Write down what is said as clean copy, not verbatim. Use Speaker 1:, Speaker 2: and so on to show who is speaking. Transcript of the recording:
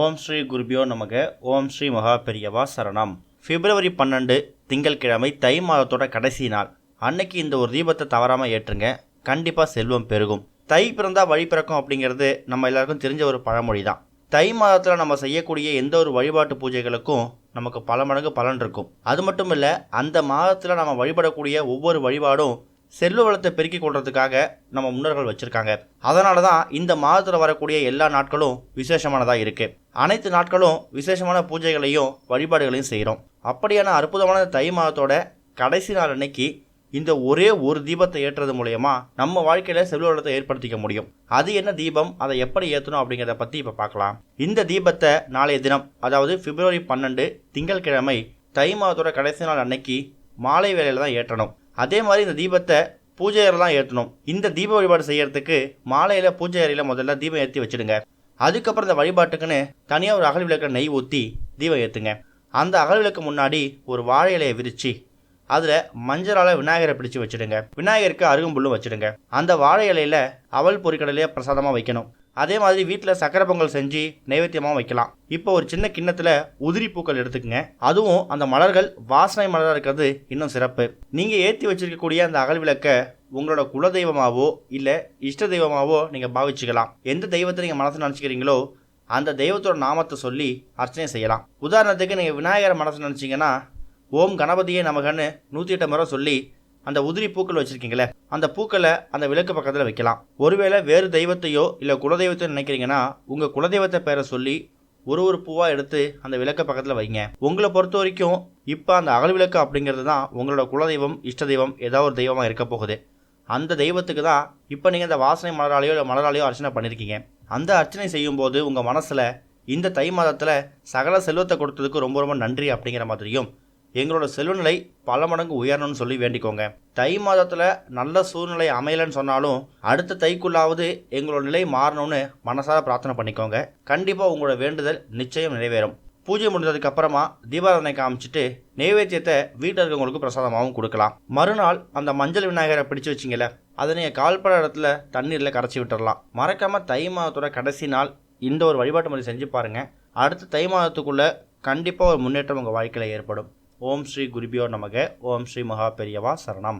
Speaker 1: ஓம் ஸ்ரீ குருபியோ நமக. ஓம் ஸ்ரீ மகா பெரியவா சரணம். பிப்ரவரி 12 திங்கட்கிழமை, தை மாதத்தோட கடைசி நாள். அன்னைக்கு இந்த ஒரு தீபத்தை தவறாமல் ஏற்றுங்க. கண்டிப்பாக செல்வம் பெருகும். தை பிறந்தா வழி பிறக்கும் அப்படிங்கிறது நம்ம எல்லாருக்கும் தெரிஞ்ச ஒரு பழமொழி தான். தை மாதத்தில் நம்ம செய்யக்கூடிய எந்த ஒரு வழிபாட்டு பூஜைகளுக்கும் நமக்கு பல மடங்கு பலன் இருக்கும். அது மட்டும் இல்லை, அந்த மாதத்தில் நம்ம வழிபடக்கூடிய ஒவ்வொரு வழிபாடும் செல்வ வளத்தை பெருக்கிக் கொள்றதுக்காக நம்ம முன்னோர்கள் வச்சுருக்காங்க. அதனால தான் இந்த மாதத்தில் வரக்கூடிய எல்லா நாட்களும் விசேஷமானதாக இருக்குது. அனைத்து நாட்களும் விசேஷமான பூஜைகளையும் வழிபாடுகளையும் செய்கிறோம். அப்படியான அற்புதமான தை மாதத்தோட கடைசி நாள் அன்னைக்கு இந்த ஒரே ஒரு தீபத்தை ஏற்றுறது மூலயமா நம்ம வாழ்க்கையில் செல்வ வளத்தை ஏற்படுத்திக்க முடியும். அது என்ன தீபம், அதை எப்படி ஏற்றணும் அப்படிங்கிறத பற்றி இப்போ பார்க்கலாம். இந்த தீபத்தை நாளைய தினம், அதாவது பிப்ரவரி 12 திங்கட்கிழமை, தை மாதத்தோட கடைசி நாள் அன்னைக்கு மாலை வேளையில் தான் ஏற்றணும். அதே மாதிரி இந்த தீபத்தை பூஜை அறையில் தான் ஏற்றணும். இந்த தீப வழிபாடு செய்யறதுக்கு மாலையில் பூஜை அறையில் முதல்ல தீபம் ஏற்றி வச்சுடுங்க. அதுக்கப்புறம் இந்த வழிபாட்டுக்குன்னு தனியாக ஒரு அகல் விளக்க நெய் ஊற்றி தீபம் ஏற்றுங்க. அந்த அகல் விளக்கு முன்னாடி ஒரு வாழை இலையை விரித்து அதில் மஞ்சளால் விநாயகரை பிடிச்சி வச்சுடுங்க. விநாயகருக்கு அருகம்புல்லும் வச்சுடுங்க. அந்த வாழை இலையில் அவல் பொரிக்கடலையே பிரசாதமாக வைக்கணும். அதே மாதிரி வீட்டில் சக்கரை பொங்கல் செஞ்சு நைவேத்தியமாக வைக்கலாம். இப்போ ஒரு சின்ன கிண்ணத்தில் உதிரி பூக்கள் எடுத்துக்கங்க. அதுவும் அந்த மலர்கள் வாசனை மலராக இருக்கிறது இன்னும் சிறப்பு. நீங்கள் ஏற்றி வச்சிருக்கக்கூடிய அந்த அகல் விளக்கை உங்களோட குலதெய்வமாவோ இல்லை இஷ்ட தெய்வமாவோ நீங்கள் பாவிச்சுக்கலாம். எந்த தெய்வத்தை நீங்கள் மனசு நினச்சிக்கிறீங்களோ அந்த தெய்வத்தோட நாமத்தை சொல்லி அர்ச்சனை செய்யலாம். உதாரணத்துக்கு நீங்கள் விநாயகரை மனசு நினச்சிங்கன்னா ஓம் கணபதியே நமகன்னு 108 முறை சொல்லி அந்த உதிரி பூக்கள் வச்சுருக்கீங்களே, அந்த பூக்களை அந்த விளக்கு பக்கத்தில் வைக்கலாம். ஒருவேளை வேறு தெய்வத்தையோ இல்லை குலதெய்வத்தையோ நினைக்கிறீங்கன்னா உங்கள் குலதெய்வத்தை பேரை சொல்லி ஒரு பூவாக எடுத்து அந்த விளக்கு பக்கத்தில் வைங்க. உங்களை பொறுத்த வரைக்கும் இப்போ அந்த அகல் விளக்கு அப்படிங்கிறது தான் உங்களோட குலதெய்வம், இஷ்ட தெய்வம், ஏதாவது ஒரு தெய்வமாக இருக்க போகுது. அந்த தெய்வத்துக்கு தான் இப்போ நீங்கள் இந்த வாசனை மலராலையோ இல்லை மலராலையோ அர்ச்சனை பண்ணியிருக்கீங்க. அந்த அர்ச்சனை செய்யும்போது உங்கள் மனசில் இந்த தை மாதத்தில் சகல செல்வத்தை கொடுத்ததுக்கு ரொம்ப ரொம்ப நன்றி அப்படிங்கிற மாதிரியும், எங்களோட செல்வநிலை பல மடங்கு உயரணும்னு சொல்லி வேண்டிக்கோங்க. தை மாதத்தில் நல்ல சூழ்நிலை அமையலைன்னு சொன்னாலும் அடுத்த தைக்குள்ளாவது எங்களோட நிலை மாறணும்னு மனசார பிரார்த்தனை பண்ணிக்கோங்க. கண்டிப்பாக உங்களோட வேண்டுதல் நிச்சயம் நிறைவேறும். பூஜை முடிஞ்சதுக்கு அப்புறமா தீபாராதனை காமிச்சிட்டு நைவேத்தியத்தை வீட்டில் இருக்கவங்களுக்கு பிரசாதமாகவும் கொடுக்கலாம். மறுநாள் அந்த மஞ்சள் விநாயகரை பிடிச்சி வச்சிங்கல்ல, அதை நீங்கள் கால்பட இடத்துல தண்ணீரில் கரைச்சி விட்டுடலாம். மறக்காமல் தை மாதத்தோட கடைசி நாள் இந்த ஒரு வழிபாட்டு முறை செஞ்சு பாருங்கள். அடுத்த தை மாதத்துக்குள்ளே கண்டிப்பாக ஒரு முன்னேற்றம் உங்கள் வாழ்க்கையில் ஏற்படும். ஓம் ஸ்ரீ குருபியோ நமக. ஓம் ஸ்ரீ மகா பெரியவா சரணம்.